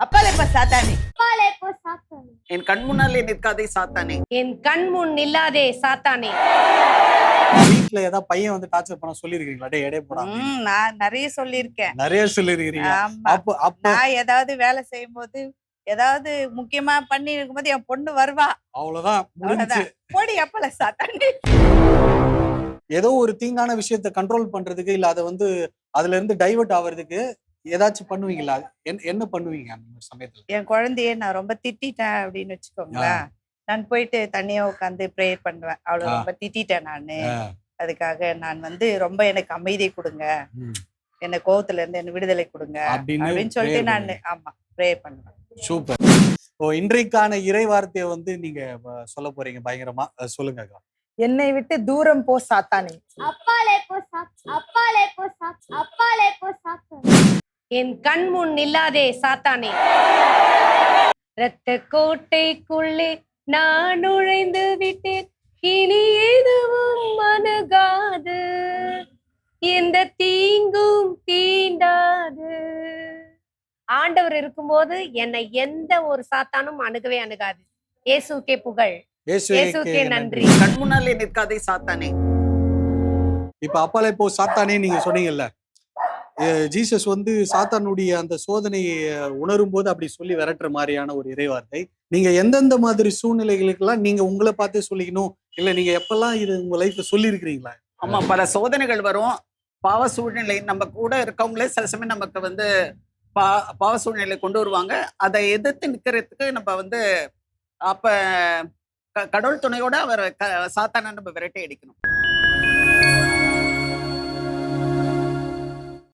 அப்பாலேப்பா சாத்தானே, அப்பாலேப்பா சாத்தானே, என் கண் முன்னாலே நிற்காதே சாத்தானே. என் கண் முன் நில்லாதே சாத்தானே. வீட்டுல ஏதாவது பையன் வந்து டார்ச்சர் பண்ண சொல்லிருக்கீங்களா? டேய் எடை போடா அப்படின்னு. நான் நிறைய சொல்லியிருக்கேன். நிறைய சொல்லிருக்கீங்க. ஆமா. அப்ப அப்ப நான் ஏதாவது வேலை செய்யும் போது ஏதாவது முக்கியமா பண்ணி இருக்கும்போது என் பொண்ணு வருவா, அவ்வளவுதான் முடிஞ்சு. அவ்வளவுதான். போடி அப்பல சாத்தானே. ஏதோ ஒரு தீங்கான விஷயத்த கண்ட்ரோல் பண்றதுக்கு இல்ல அதை வந்து அதுல இருந்து டைவர்ட் ஆவறதுக்கு ஏதாச்சும் பண்ணுவீங்களா? என்ன பண்ணுவீங்க அந்த மாதிரி சமயத்துல? என் குழந்தைய நான் ரொம்ப திட்டிட்டேன் அப்படின்னு வச்சுக்கோங்களேன், நான் போயிட்டு தனியா உட்காந்து ப்ரேயர் பண்ணுவேன். அவளை ஆ. ரொம்ப திட்டிட்டேன் நானு, ஆ. அதுக்காக நான் வந்து ரொம்ப எனக்கு அமைதி கொடுங்க, ம். என்ன கோவத்துல இருந்து என்ன விடுதலை கொடுங்க அப்படின்னு அப்படின்னு சொல்லிட்டு prayer நான் பண்ணுவீங்க. ஆமா ப்ரேயர் பண்ணுவேன். சூப்பர். இப்போ இன்றைக்கான இறை வார்த்தையை வந்து நீங்க சொல்ல போறீங்க பயங்கரமா. சொல்லுங்க அக்கா. என்னை விட்டு தூரம் போ சாத்தானே. அப்பாலேப்பா சாத்தானே, அப்பாலேப்பா சாத்தானே, அப்பாலேப்பா சாத்தானே, என் கண் முன் நில்லாதே சாத்தானே. இரத்த கோட்டைக்குள்ளே நான் நுழைந்து விட்டேன், இனி எதுவும் அணுகாது, எந்த தீங்கும் தீண்டாது. ஆண்டவர் இருக்கும்போது என்னை எந்த ஒரு சாத்தானும் அணுகவே அணுகாது. இயேசுக்கே புகழ், இயேசுக்கே நன்றி. கண் முன்னாலே நிற்காதே சாத்தானே. இப்ப அப்பாலே போ சாத்தானே நீங்க சொன்னீங்கல்ல, ஜீசஸ் வந்து சாத்தானுடைய அந்த சோதனையை உணரும் போது அப்படி சொல்லி விரட்டுற மாதிரியான ஒரு இறைவார்த்தை. நீங்க எந்தெந்த மாதிரி சூழ்நிலைகளுக்கெல்லாம் நீங்க உங்களை பார்த்து சொல்லிக்கணும், இல்ல நீங்க எப்பெல்லாம் இது உங்க லைஃப்ல சொல்லி இருக்கிறீங்களா? ஆமா, பல சோதனைகள் வரும். பாவ சூழ்நிலை நம்ம கூட இருக்கவங்களே சில சமயம் நமக்கு வந்து பாவ சூழ்நிலை கொண்டு வருவாங்க. அதை எதிர்த்து நிக்கிறதுக்கு நம்ம வந்து அப்ப கடவுள் துணையோட அவர் சாத்தானை நம்ம விரட்டி அடிக்கணும்.